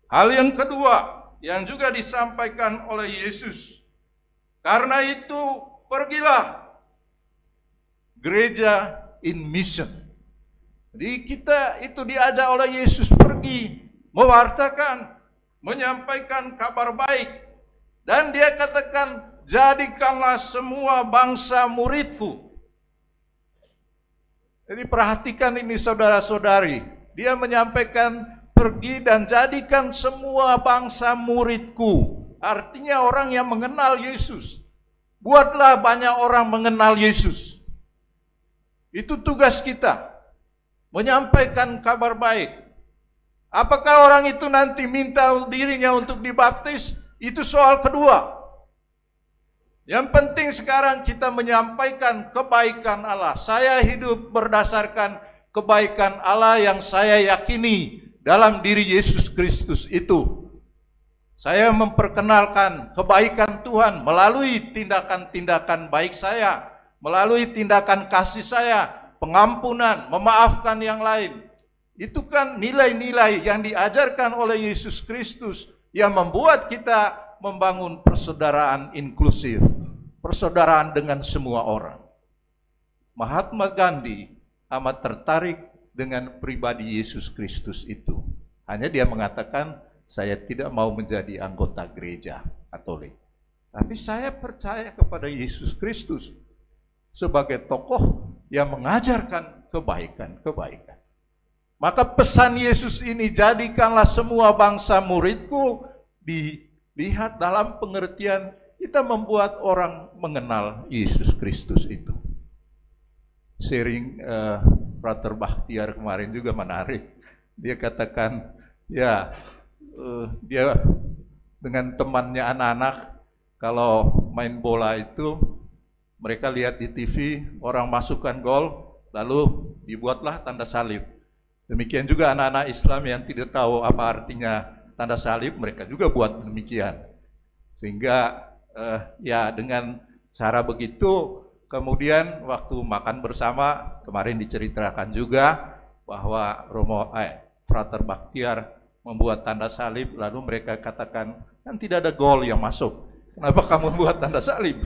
Hal yang kedua yang juga disampaikan oleh Yesus, karena itu pergilah gereja in mission. Jadi kita itu diajak oleh Yesus pergi mewartakan, menyampaikan kabar baik. Dan dia katakan, jadikanlah semua bangsa muridku. Jadi perhatikan ini saudara-saudari. Dia menyampaikan pergi dan jadikan semua bangsa muridku. Artinya orang yang mengenal Yesus. Buatlah banyak orang mengenal Yesus. Itu tugas kita. Menyampaikan kabar baik. Apakah orang itu nanti minta dirinya untuk dibaptis? Itu soal kedua. Yang penting sekarang kita menyampaikan kebaikan Allah. Saya hidup berdasarkan kebaikan Allah yang saya yakini dalam diri Yesus Kristus itu. Saya memperkenalkan kebaikan Tuhan melalui tindakan-tindakan baik saya, melalui tindakan kasih saya, pengampunan, memaafkan yang lain. Itu kan nilai-nilai yang diajarkan oleh Yesus Kristus yang membuat kita membangun persaudaraan inklusif, persaudaraan dengan semua orang. Mahatma Gandhi amat tertarik dengan pribadi Yesus Kristus itu. Hanya dia mengatakan, saya tidak mau menjadi anggota gereja Katolik. Tapi saya percaya kepada Yesus Kristus sebagai tokoh yang mengajarkan kebaikan-kebaikan. Maka pesan Yesus ini, jadikanlah semua bangsa muridku, dilihat dalam pengertian kita membuat orang mengenal Yesus Kristus itu. Sharing Frater Bakhtiar kemarin juga menarik. Dia katakan, ya dia dengan temannya anak-anak, kalau main bola itu mereka lihat di TV orang masukkan gol, lalu dibuatlah tanda salib. Demikian juga anak-anak Islam yang tidak tahu apa artinya tanda salib, mereka juga buat demikian. Sehingga ya dengan cara begitu, kemudian waktu makan bersama, kemarin diceritakan juga bahwa Frater Bakhtiar membuat tanda salib, lalu mereka katakan, kan tidak ada gol yang masuk, kenapa kamu buat tanda salib?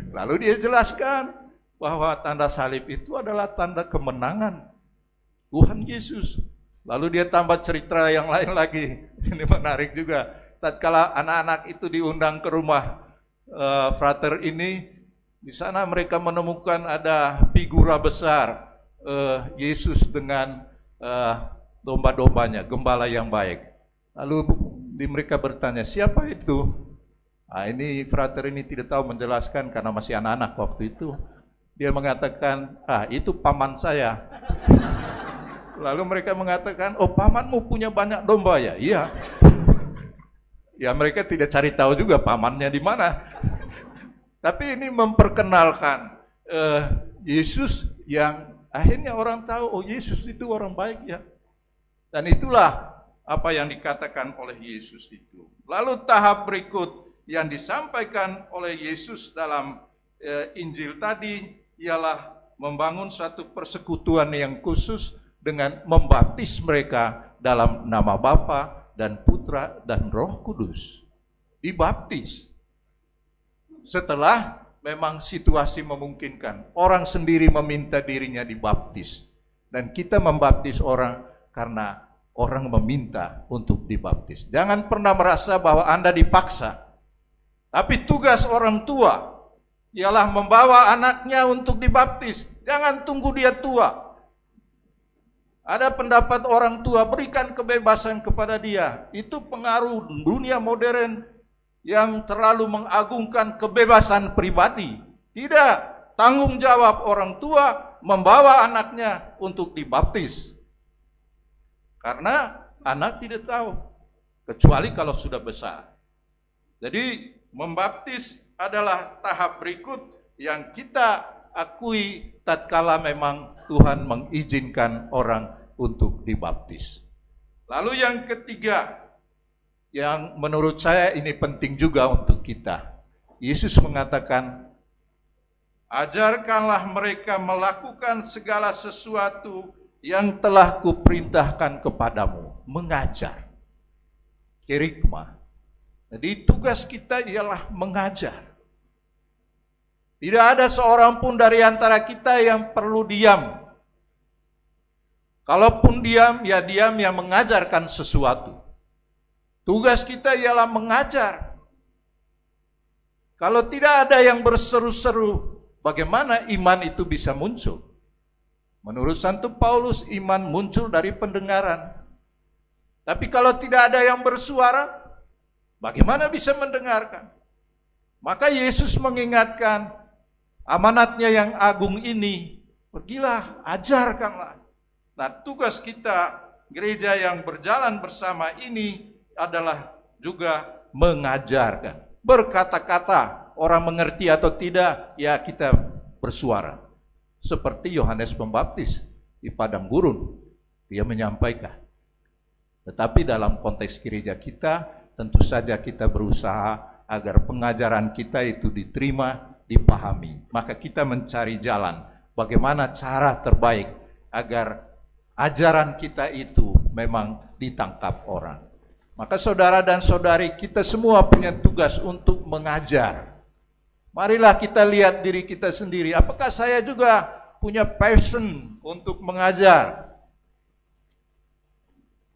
Lalu dia jelaskan bahwa tanda salib itu adalah tanda kemenangan Tuhan Yesus. Lalu dia tambah cerita yang lain lagi. Ini menarik juga. Tatkala anak-anak itu diundang ke rumah Frater ini, di sana mereka menemukan ada figura besar Yesus dengan domba-dombanya, gembala yang baik. Lalu mereka bertanya, siapa itu? Nah, ini Frater ini tidak tahu menjelaskan karena masih anak-anak waktu itu. Dia mengatakan, itu paman saya. Lalu mereka mengatakan, oh pamanmu punya banyak domba ya? Iya. Ya mereka tidak cari tahu juga pamannya di mana. Tapi ini memperkenalkan Yesus yang akhirnya orang tahu, oh Yesus itu orang baik ya. Dan itulah apa yang dikatakan oleh Yesus itu. Lalu tahap berikut yang disampaikan oleh Yesus dalam Injil tadi ialah membangun satu persekutuan yang khusus dengan membaptis mereka dalam nama Bapa dan Putra dan Roh Kudus. Dibaptis. Setelah memang situasi memungkinkan, orang sendiri meminta dirinya dibaptis. Dan kita membaptis orang karena orang meminta untuk dibaptis. Jangan pernah merasa bahwa Anda dipaksa. Tapi tugas orang tua ialah membawa anaknya untuk dibaptis. Jangan tunggu dia tua. Ada pendapat orang tua, berikan kebebasan kepada dia. Itu pengaruh dunia modern yang terlalu mengagungkan kebebasan pribadi. Tidak, tanggung jawab orang tua membawa anaknya untuk dibaptis. Karena anak tidak tahu, kecuali kalau sudah besar. Jadi membaptis adalah tahap berikut yang kita akui tatkala memang Tuhan mengizinkan orang untuk dibaptis. Lalu yang ketiga, yang menurut saya ini penting juga untuk kita. Yesus mengatakan, ajarkanlah mereka melakukan segala sesuatu yang telah kuperintahkan kepadamu. Mengajar. kerikma. Jadi tugas kita ialah mengajar. Tidak ada seorang pun dari antara kita yang perlu diam. Kalaupun diam, ya diam yang mengajarkan sesuatu. Tugas kita ialah mengajar. Kalau tidak ada yang berseru-seru, bagaimana iman itu bisa muncul? Menurut Santo Paulus, iman muncul dari pendengaran. Tapi kalau tidak ada yang bersuara, bagaimana bisa mendengarkan? Maka Yesus mengingatkan amanatnya yang agung ini, pergilah, ajarkanlah. Nah, tugas kita gereja yang berjalan bersama ini adalah juga mengajarkan. Berkata-kata, orang mengerti atau tidak, ya kita bersuara. Seperti Yohanes Pembaptis di padang gurun, dia menyampaikan. Tetapi dalam konteks gereja kita, tentu saja kita berusaha agar pengajaran kita itu diterima, dipahami. Maka kita mencari jalan, bagaimana cara terbaik agar ajaran kita itu memang ditangkap orang. Maka saudara dan saudari, kita semua punya tugas untuk mengajar. Marilah kita lihat diri kita sendiri. Apakah saya juga punya passion untuk mengajar?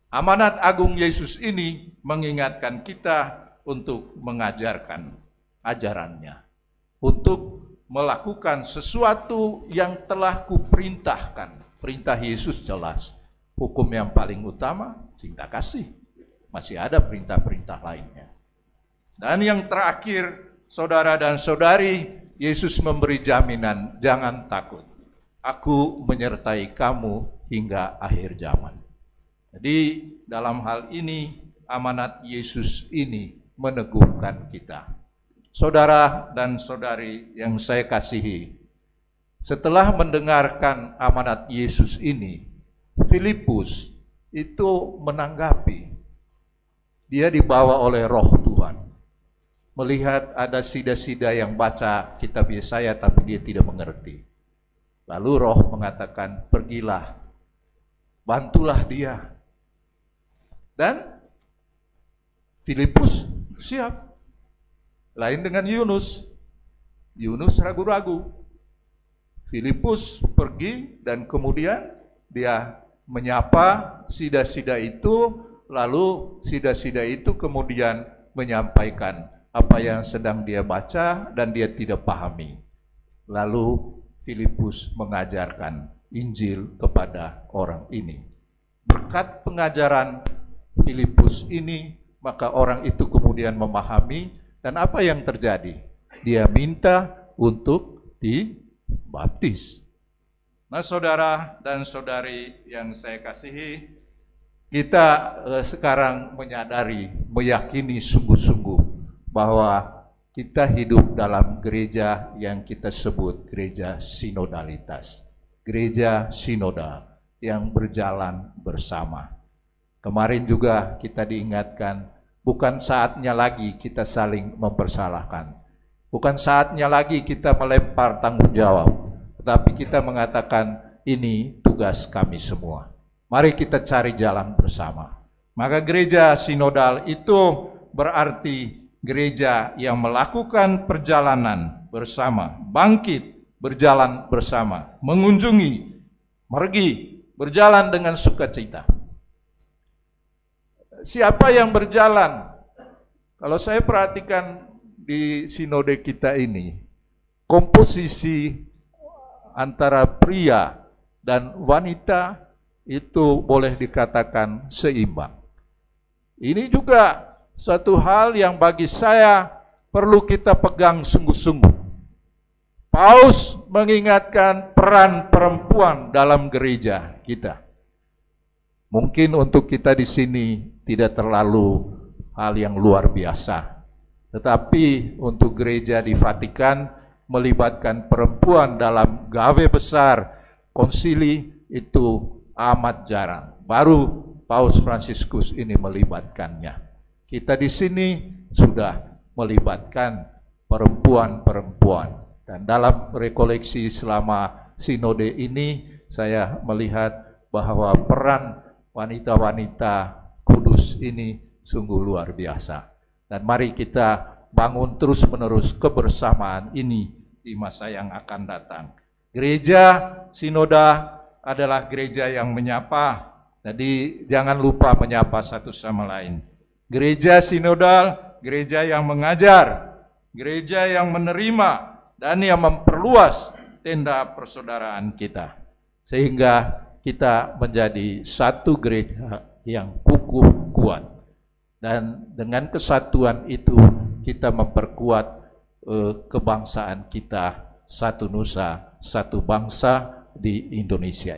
Amanat agung Yesus ini mengingatkan kita untuk mengajarkan ajarannya. Untuk melakukan sesuatu yang telah kuperintahkan. Perintah Yesus jelas. Hukum yang paling utama, cinta kasih. Masih ada perintah-perintah lainnya. Dan yang terakhir, saudara dan saudari, Yesus memberi jaminan, jangan takut. Aku menyertai kamu hingga akhir zaman. Jadi dalam hal ini, amanat Yesus ini meneguhkan kita. Saudara dan saudari yang saya kasihi, setelah mendengarkan amanat Yesus ini, Filipus itu menanggapi. Dia dibawa oleh Roh Tuhan. Melihat ada sida-sida yang baca kitab Yesaya tapi dia tidak mengerti. Lalu Roh mengatakan, pergilah, bantulah dia. Dan Filipus siap. Lain dengan Yunus. Yunus ragu-ragu. Filipus pergi dan kemudian dia menyapa sida-sida itu. Lalu sida-sida itu kemudian menyampaikan apa yang sedang dia baca dan dia tidak pahami. Lalu Filipus mengajarkan Injil kepada orang ini. Berkat pengajaran Filipus ini, maka orang itu kemudian memahami, dan apa yang terjadi? Dia minta untuk dibaptis. Nah, saudara dan saudari yang saya kasihi, kita sekarang menyadari, meyakini sungguh-sungguh bahwa kita hidup dalam gereja yang kita sebut gereja sinodalitas. Gereja sinodal yang berjalan bersama. Kemarin juga kita diingatkan, bukan saatnya lagi kita saling mempersalahkan. Bukan saatnya lagi kita melempar tanggung jawab. Tetapi kita mengatakan, ini tugas kami semua. Mari kita cari jalan bersama. Maka gereja sinodal itu berarti gereja yang melakukan perjalanan bersama, bangkit, berjalan bersama, mengunjungi, pergi, berjalan dengan sukacita. Siapa yang berjalan? Kalau saya perhatikan di sinode kita ini, komposisi antara pria dan wanita itu boleh dikatakan seimbang. Ini juga satu hal yang bagi saya perlu kita pegang sungguh-sungguh. Paus mengingatkan peran perempuan dalam gereja kita. Mungkin untuk kita di sini tidak terlalu hal yang luar biasa. Tetapi untuk gereja di Vatikan melibatkan perempuan dalam gawe besar konsili itu amat jarang. Baru Paus Fransiskus ini melibatkannya. Kita di sini sudah melibatkan perempuan-perempuan. Dan dalam rekoleksi selama sinode ini, saya melihat bahwa peran wanita-wanita kudus ini sungguh luar biasa. Dan mari kita bangun terus-menerus kebersamaan ini di masa yang akan datang. Gereja Sinoda adalah gereja yang menyapa. Jadi jangan lupa menyapa satu sama lain. Gereja sinodal, gereja yang mengajar, gereja yang menerima, dan yang memperluas tenda persaudaraan kita. Sehingga kita menjadi satu gereja yang kukuh kuat. Dan dengan kesatuan itu kita memperkuat kebangsaan kita, satu nusa, satu bangsa di Indonesia.